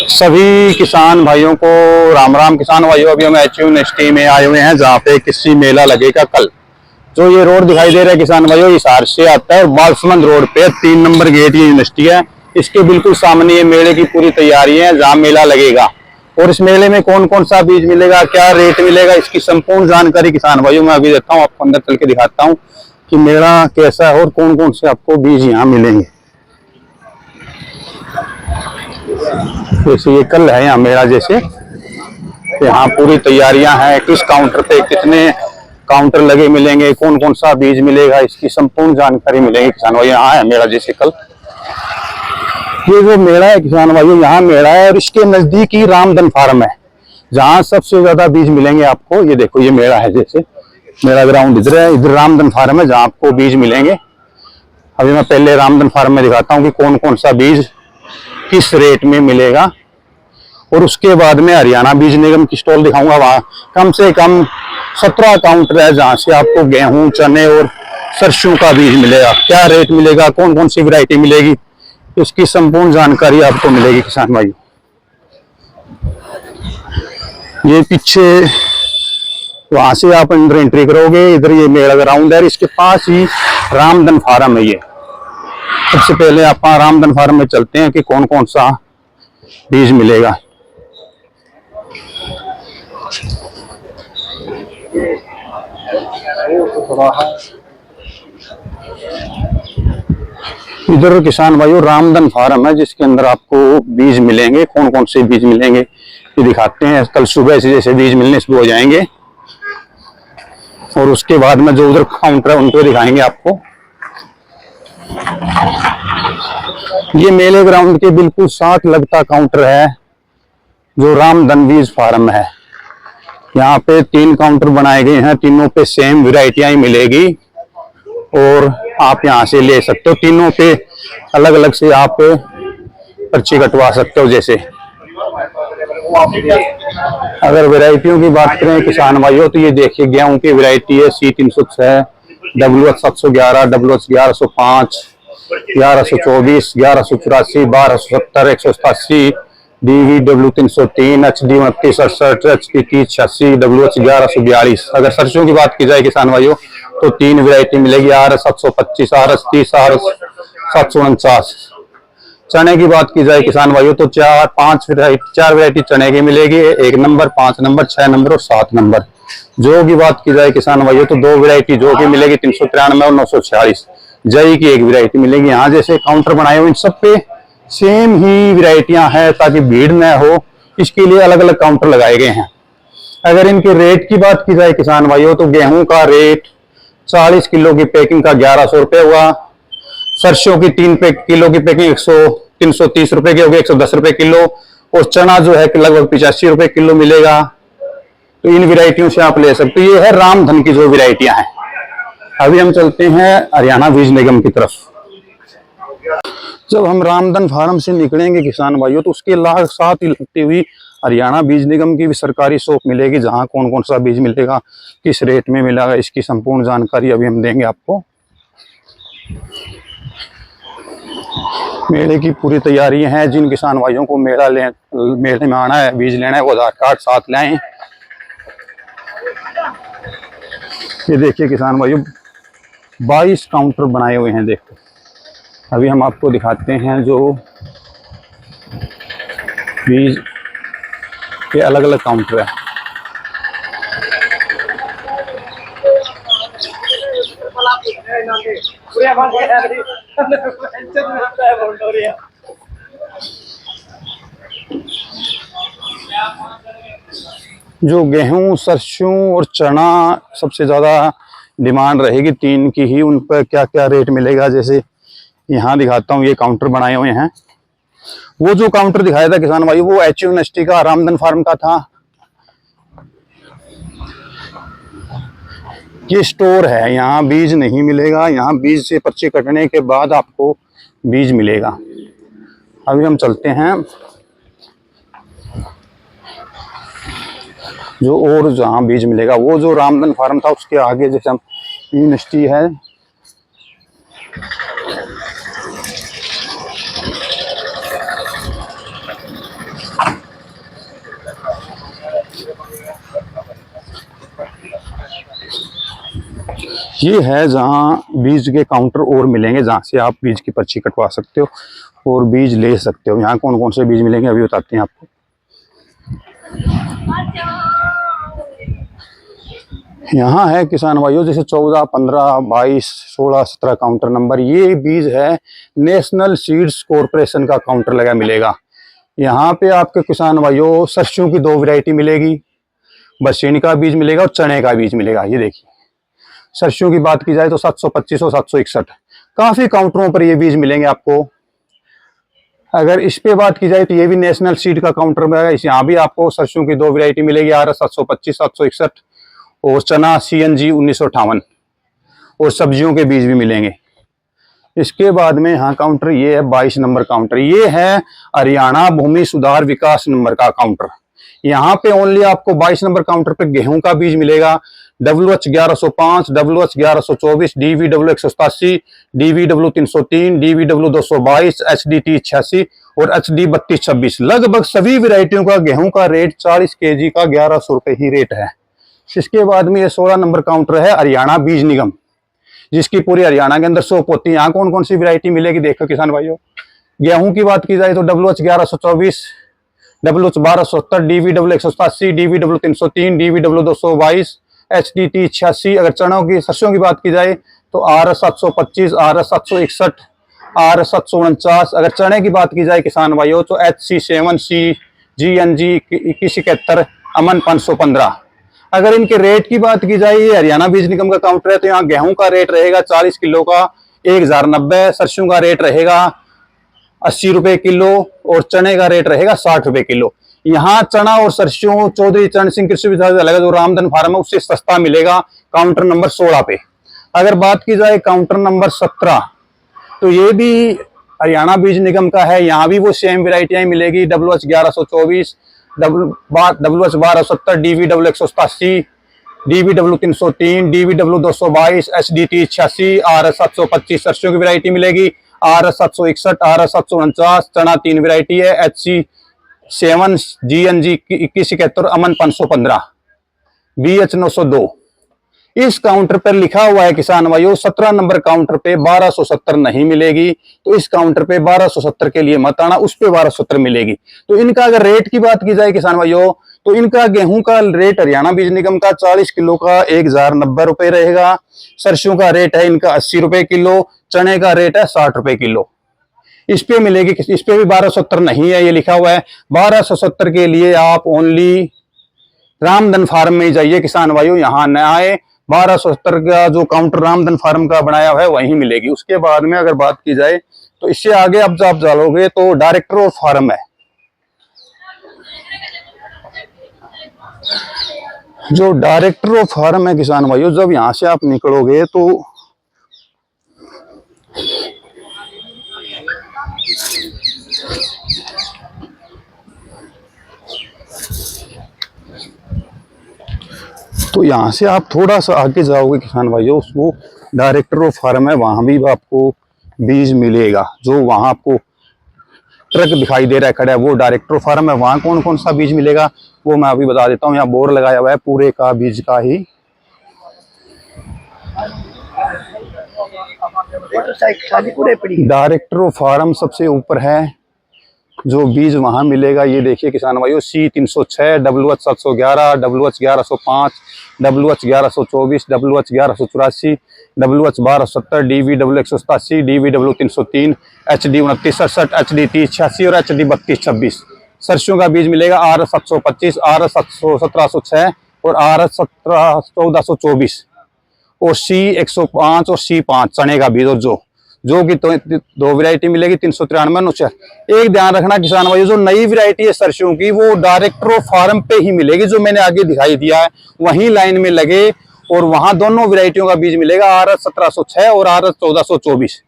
सभी किसान भाइयों को राम राम। किसान भाइयों, अभी हम एच यूनिवर्सिटी में आए हुए हैं जहाँ पे कृषि मेला लगेगा कल। जो ये रोड दिखाई दे रहा है किसान भाइयों, हिसार से आता है और बालसमंद रोड पे 3 नंबर गेट ये यूनिवर्सिटी है। इसके बिल्कुल सामने ये मेले की पूरी तैयारी है जहाँ मेला लगेगा। और इस मेले में कौन कौन सा बीज मिलेगा, क्या रेट मिलेगा, इसकी संपूर्ण जानकारी किसान भाइयों मैं अभी देता हूँ आपको। अंदर चल के दिखाता हूँ कि मेला कैसा है और कौन कौन से आपको बीज यहाँ मिलेंगे। जैसे ये कल है यहाँ मेला, जैसे यहाँ पूरी तैयारियां हैं। किस काउंटर पे कितने काउंटर लगे मिलेंगे, कौन कौन सा बीज मिलेगा, इसकी संपूर्ण जानकारी मिलेगी किसान भाई। यहाँ है मेला, जैसे कल ये जो मेला है किसान भाइयों, यहाँ मेला है और इसके नजदीक ही रामधन फार्म है जहाँ सबसे ज्यादा बीज मिलेंगे आपको। ये देखो ये मेला है, जैसे मेरा ग्राउंड इधर है, इधर रामधन फार्म है जहाँ आपको बीज मिलेंगे। अभी मैं पहले रामधन फार्म में दिखाता हूँ कि कौन कौन सा बीज किस रेट में मिलेगा, और उसके बाद में हरियाणा बीज निगम की स्टॉल दिखाऊंगा। वहां कम से कम 17 काउंटर है जहां से आपको गेहूं, चने और सरसों का बीज मिलेगा। क्या रेट मिलेगा, कौन कौन सी वैरायटी मिलेगी, इसकी संपूर्ण जानकारी आपको मिलेगी किसान भाई। ये पीछे वहां से आप अंदर एंट्री करोगे, इधर ये मेला ग्राउंड है, इसके पास ही रामधन फार्म है। ये सबसे पहले आप रामधन फार्म में चलते हैं कि कौन कौन सा बीज मिलेगा। इधर किसान भाइयों रामधन फार्म है जिसके अंदर आपको बीज मिलेंगे। कौन कौन से बीज मिलेंगे ये दिखाते हैं। कल सुबह से जैसे बीज मिलने शुरू हो जाएंगे और उसके बाद में जो उधर काउंटर है उनको दिखाएंगे आपको। ये मेले ग्राउंड के बिल्कुल साथ लगता काउंटर है जो रामधन बीज फार्म है। यहाँ पे 3 काउंटर बनाए गए हैं, तीनों पे सेम वैरायटियां ही मिलेगी और आप यहाँ से ले सकते हो। तीनों पे अलग अलग से आप पर्ची कटवा सकते हो। जैसे अगर वैरायटियों की बात करें किसान भाइयों, तो ये देखिए गेहूं की वैरायटी है C306, WH 711, WH 1105, 1124, 1184, 1270, 187, DVW 303, HD 2968, HD 3086, WH 1142। अगर सरसों की बात की जाए किसान भाइयों तो 3 वैरायटी मिलेगी, RS 725, RS 30, RS 749। चने की बात की जाए किसान भाइयों तो 4 वैरायटी चने की मिलेगी, 1 नंबर, 5 नंबर, 6 नंबर और 7 नंबर। जौ की बात की जाए किसान भाइयों तो 2 वैरायटी जौ की मिलेगी, 393 और 946। जई की 1 वैरायटी मिलेगी। यहाँ जैसे काउंटर बनाए हुए इन सब पे सेम ही वैरायटियां हैं ताकि भीड़ न हो, इसके लिए अलग अलग काउंटर लगाए गए हैं। अगर इनके रेट की बात की जाए किसान भाइयों तो गेहूं का रेट 40 किलो की पैकिंग का 1100 रुपये हुआ। सरसों की 3 किलो की पैकिंग 330 रुपए की होगी, 110 रुपए किलो। और चना जो है लगभग 85 रुपए किलो मिलेगा। तो इन वैरायटियों से आप ले सकते हो। ये है रामधन की जो वैरायटियां हैं। अभी हम चलते हैं हरियाणा बीज निगम की तरफ। जब हम रामधन फार्म से निकलेंगे किसान भाइयों तो उसके साथ ही लगती हुई हरियाणा बीज निगम की भी सरकारी शॉप मिलेगी जहां कौन कौन सा बीज मिलेगा, किस रेट में मिलेगा, इसकी संपूर्ण जानकारी अभी हम देंगे आपको। मेले की पूरी तैयारी है। जिन किसान भाइयों को मेले में आना है, बीज लेना है, वो आधार कार्ड साथ लाएं। ये देखिए किसान भाइयों 22 काउंटर बनाए हुए हैं। देखो अभी हम आपको दिखाते हैं जो बीज के अलग अलग काउंटर है। जो गेहूं, सरसों और चना सबसे ज्यादा डिमांड रहेगी, 3 की ही। उन पर क्या क्या रेट मिलेगा जैसे यहाँ दिखाता हूँ। ये काउंटर बनाए हुए हैं। वो जो काउंटर दिखाया था किसान भाई वो एच यूनिवर्सिटी का रामधन फार्म का था। ये स्टोर है, यहाँ बीज नहीं मिलेगा। यहाँ बीज से पर्ची कटने के बाद आपको बीज मिलेगा। अभी हम चलते हैं जो और जहाँ बीज मिलेगा। वो जो रामधन फार्म था उसके आगे जैसे हम यूनिवर्सिटी है, ये है जहाँ बीज के काउंटर और मिलेंगे, जहाँ से आप बीज की पर्ची कटवा सकते हो और बीज ले सकते हो। यहाँ कौन कौन से बीज मिलेंगे अभी बताते हैं आपको। यहाँ है किसान भाइयों जैसे 14, 15, 22, 16, 17 काउंटर नंबर। ये बीज है नेशनल सीड्स कॉरपोरेशन का काउंटर लगा मिलेगा। यहाँ पे आपके किसान भाइयों सरसों की 2 वैरायटी मिलेगी, बसीन का बीज मिलेगा और चने का बीज मिलेगा। ये देखिए सरसों की बात की जाए तो 725 और 761 काफी काउंटरों पर ये बीज मिलेंगे आपको। अगर इस पे बात की जाए तो ये भी नेशनल सीड का काउंटर में है। यहाँ भी आपको सरसों की 2 वैरायटी मिलेगी, RS 725, 761 और चना CNG 1958 और सब्जियों के बीज भी मिलेंगे। इसके बाद में यहाँ काउंटर ये है 22 नंबर काउंटर। ये है हरियाणा भूमि सुधार विकास नंबर का काउंटर। यहाँ पे ओनली आपको 22 नंबर काउंटर पे गेहूं का बीज मिलेगा, WH 1105, WH 1124, DVW 187, DVW 303, DVW 222, HDT 86 और HD 3226। लगभग सभी वैरायटियों का गेहूं का रेट 40 kg का 1100 रुपए ही रेट है। इसके बाद में ये 16 नंबर काउंटर है हरियाणा बीज निगम, जिसकी पूरी हरियाणा के अंदर 100 पोती। यहाँ कौन कौन सी वैरायटी मिलेगी देखो किसान भाइयों। गेहूं की बात की जाए तो WH 1124, WH 1270, DVW 187, DVW 303, DVW 222, HDT 86। अगर चनों की सरसों की बात की जाए तो RS 725, RS 761, RS 749। अगर चने की बात की जाए किसान भाइयों तो HC7C, GNG 2171, अमन 515। अगर इनके रेट की बात की जाए, ये हरियाणा बीज निगम का काउंटर है तो यहाँ गेहूं का रेट रहेगा 40 किलो का 1090, सरसों का रेट रहेगा 80 रुपए किलो और चने का रेट रहेगा 60 रुपए किलो। यहाँ चना और सरसों चौधरी चरण सिंह कृषि विश्वविद्यालय जो रामधन फार्म है उससे सस्ता मिलेगा काउंटर नंबर 16 पे। अगर बात की जाए काउंटर नंबर 17 तो ये भी हरियाणा बीज निगम का है। यहाँ भी वो सेम वेराइटियां मिलेगी, WH 1124, WH 1270, DVW 187, DVW 303, DVW 222, HDT 86, RS 725 सरसों की वैरायटी मिलेगी, RS 761, RS 749। चना 3 वैरायटी है, HC7, GNG 2171, अमन 515, BH 902। इस काउंटर पर लिखा हुआ है किसान भाइयों 17 नंबर काउंटर पे 1270 नहीं मिलेगी, तो इस काउंटर पे 1270 के लिए मत आना, उस पे 1270 मिलेगी। तो इनका अगर रेट की बात की जाए किसान भाइयों तो इनका गेहूं का रेट हरियाणा बीज निगम का 40 किलो का 1090 रुपए रहेगा, सरसों का रेट है इनका 80 रुपए किलो, चने का रेट है 60 रुपए किलो। इस पे मिलेगी, इस पे भी 1270 नहीं है, ये लिखा हुआ है। 1270 के लिए आप ओनली रामधन फार्म में ही जाइए किसान भाइयों, यहाँ न आए। 1270 का जो काउंटर रामधन फार्म का बनाया हुआ है वहीं मिलेगी। उसके बाद में अगर बात की जाए तो इससे आगे अब आप जाओगे तो डायरेक्टर ऑफ फार्म है। जो डायरेक्टर ऑफ फार्म है किसान भाइयों, जब यहां से आप निकलोगे तो यहाँ से आप थोड़ा सा आगे जाओगे किसान भाइयों, उसको डायरेक्टर ऑफ फार्म है, वहां भी आपको बीज मिलेगा। जो वहां आपको ट्रक दिखाई दे रहा है खड़ा है वो डायरेक्टर ऑफ फार्म है। वहां कौन कौन सा बीज मिलेगा वो मैं अभी बता देता हूँ। यहाँ बोर्ड लगाया हुआ है पूरे का बीज का ही। डायरेक्टर ऑफ फार्म सबसे ऊपर है, जो बीज वहां मिलेगा ये देखिए किसान भाइयों, C306, WH 711, WH 1105, WH 1124, WH 1184, WH 1270, DVW 187, DVW 303, HD 2967, HDT 86 और HD 3226। सरसों का बीज मिलेगा RS 725, RS 1706 और RS 1424 और C105 और C5 चने का बीज, और जो कि तो 2 वैरायटी मिलेगी 393। एक ध्यान रखना किसान भाई, जो नई वैरायटी है सरसों की वो डायरेक्टर ऑफ फार्म पे ही मिलेगी, जो मैंने आगे दिखाई दिया है वहीं लाइन में लगे और वहां दोनों वैरायटियों का बीज मिलेगा, RS 1706 और RS 1424।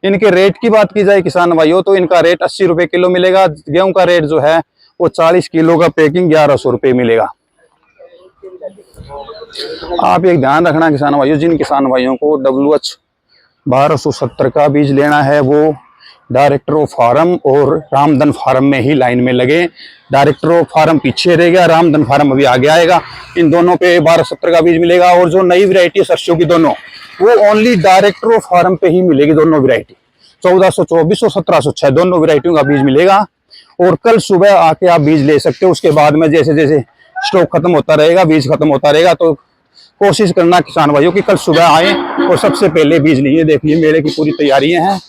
इनके रेट की बात की जाए किसान भाइयों तो इनका रेट 80 रुपए किलो मिलेगा। गेहूं का रेट जो है वो 40 किलो का पैकिंग 1100 रुपए मिलेगा। आप एक ध्यान रखना किसान भाइयों, जिन किसान भाइयों को WH 1270 का बीज लेना है वो डायरेक्टर ऑफ फार्म और रामधन फार्म में ही लाइन में लगे। डायरेक्टर ऑफ फार्म पीछे रह गया, रामधन फार्म अभी आगे आएगा। इन दोनों पे 1270 का बीज मिलेगा। और जो नई वैरायटी है सरसों की दोनों वो ओनली डायरेक्टर फार्म पे ही मिलेगी दोनों वैरायटी। 1424 और 1706 दोनों वैरायटियों का बीज मिलेगा। और कल सुबह आके आप बीज ले सकते हो। उसके बाद में जैसे जैसे स्टॉक खत्म होता रहेगा, बीज खत्म होता रहेगा, तो कोशिश करना किसान भाइयों की कल सुबह आए और सबसे पहले बीज लिए। देखिए मेले की पूरी तैयारियां हैं।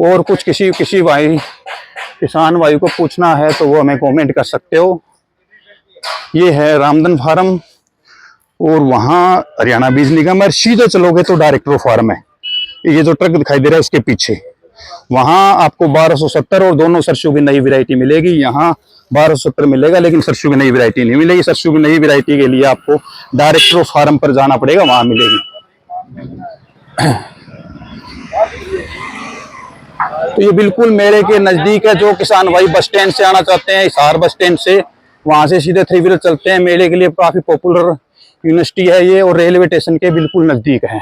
और कुछ किसी भाई किसान भाई को पूछना है तो वो हमें कमेंट कर सकते हो। ये है रामधन फार्म और वहाँ हरियाणा बीज निगम है। सीधे चलोगे तो डायरेक्टर फार्म है। ये जो ट्रक दिखाई दे रहा है उसके पीछे, वहाँ आपको 1270 और दोनों सरसों की नई वैरायटी मिलेगी। यहाँ 1270 मिलेगा, लेकिन सरसों की नई वैरायटी नहीं मिलेगी। सरसों की नई वैरायटी के लिए आपको डायरेक्टर फार्म पर जाना पड़ेगा, वहां मिलेगी। तो ये बिल्कुल मेले के नजदीक है। जो किसान भाई बस स्टैंड से आना चाहते हैं, हिसार बस स्टैंड से, वहां से सीधे 3 व्हीलर चलते हैं। मेले के लिए काफी पॉपुलर यूनिवर्सिटी है ये और रेलवे स्टेशन के बिल्कुल नजदीक है।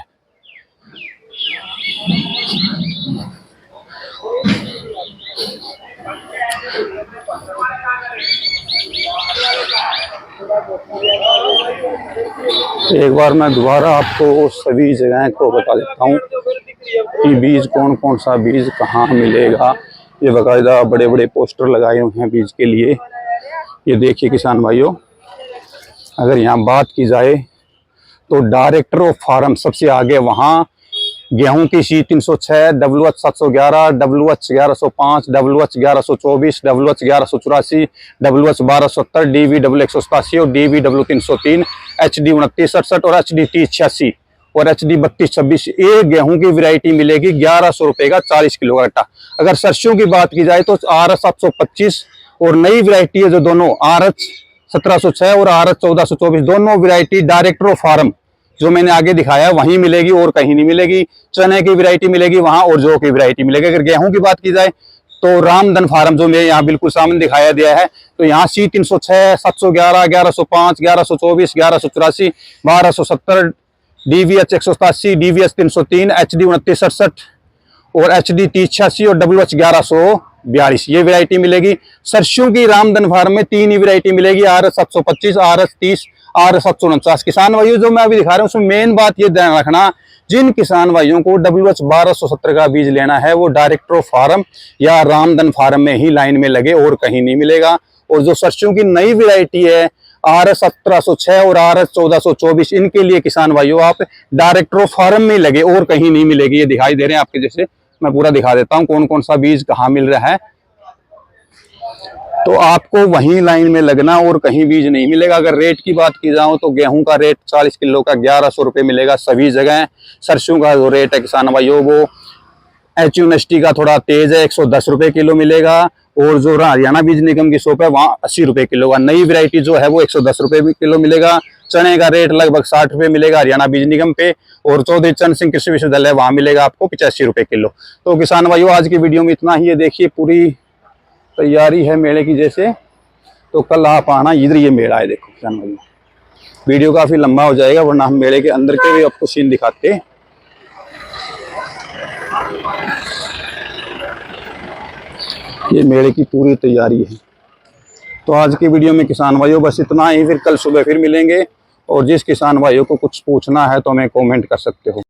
एक बार मैं दोबारा आपको सभी जगह को बता देता हूँ कि बीज कौन कौन सा बीज कहाँ मिलेगा। ये बाकायदा बड़े बड़े पोस्टर लगाए हुए हैं बीज के लिए। ये देखिए किसान भाइयों, अगर यहाँ बात की जाए तो डायरेक्टर ऑफ फार्म सबसे आगे, वहाँ गेहूं की C306, WH 711, WH 1105, WH 1124, WH 1184, WH 1270, DV 187 और DV 303, HD 2967 और HD 3086 और HD 3226। एक गेहूं की वैरायटी मिलेगी 1100 रुपए का 40 किलो का कट्टा। अगर सरसों की बात की जाए तो RH 725 और नई वैरायटी है जो दोनों RH 1706 और RH 1424, दोनों वैरायटी डायरेक्टर ऑफ फार्म जो मैंने आगे दिखाया वहीं मिलेगी और कहीं नहीं मिलेगी। चने की वैरायटी मिलेगी वहां और जौ की वैरायटी मिलेगी। अगर गेहूं की बात की जाए तो रामधन फार्म जो मैं यहाँ बिल्कुल सामने दिखाया दिया है, तो यहाँ C306, 711, 1105, 1124, 1184, 1270, DVH 187, DVH 303, HD 2967 और HD 3086 और WH 1142 ये वैरायटी मिलेगी। सरसों की रामधन फार्म में 3 ही वैरायटी मिलेगी, RH 725, RH 30, RH 749। किसान भाइयों जो मैं अभी दिखा रहा हूँ उसमें मेन बात ये ध्यान रखना, जिन किसान भाइयों को WH 1270 का बीज लेना है वो डायरेक्टर ऑफ फार्म या रामधन फार्म में ही लाइन में लगे और कहीं नहीं मिलेगा। और जो सरसों की नई वैरायटी है RH 1706 और RH 1424, इनके लिए किसान भाइयों आप डायरेक्टर ऑफ फार्म में लगे और कहीं नहीं मिलेगी। ये दिखाई दे रहे हैं आपके जैसे, मैं पूरा दिखा देता हूँ कौन कौन सा बीज कहाँ मिल रहा है। तो आपको वहीं लाइन में लगना और कहीं बीज नहीं मिलेगा। अगर रेट की बात की जाऊं तो गेहूं का रेट 40 किलो का 1100 रुपये मिलेगा सभी जगह। सरसों का जो रेट है किसान भाइयों वो एच यूनिवर्सिटी का थोड़ा तेज है, 110 रुपये किलो मिलेगा। और जो हरियाणा बीज निगम की शॉप है वहाँ 80 रुपये किलो का। नई वैरायटी जो है वो 110 रुपये किलो मिलेगा। चने का रेट लगभग 60 रुपये मिलेगा हरियाणा बीज निगम पे। और चौधरी चरण सिंह कृषि विश्वविद्यालय वहाँ मिलेगा आपको 85 रुपये किलो। तो किसान भाइयों आज की वीडियो में इतना ही है। देखिए पूरी तैयारी है मेले की जैसे, तो कल आप आना, इधर ये मेला है देखो किसान भाइयों। वीडियो काफी लंबा हो जाएगा वरना हम मेले के अंदर के भी आपको सीन दिखाते। ये मेले की पूरी तैयारी है। तो आज की वीडियो में किसान भाइयों बस इतना ही, फिर कल सुबह फिर मिलेंगे। और जिस किसान भाइयों को कुछ पूछना है तो हमें कमेंट कर सकते हो।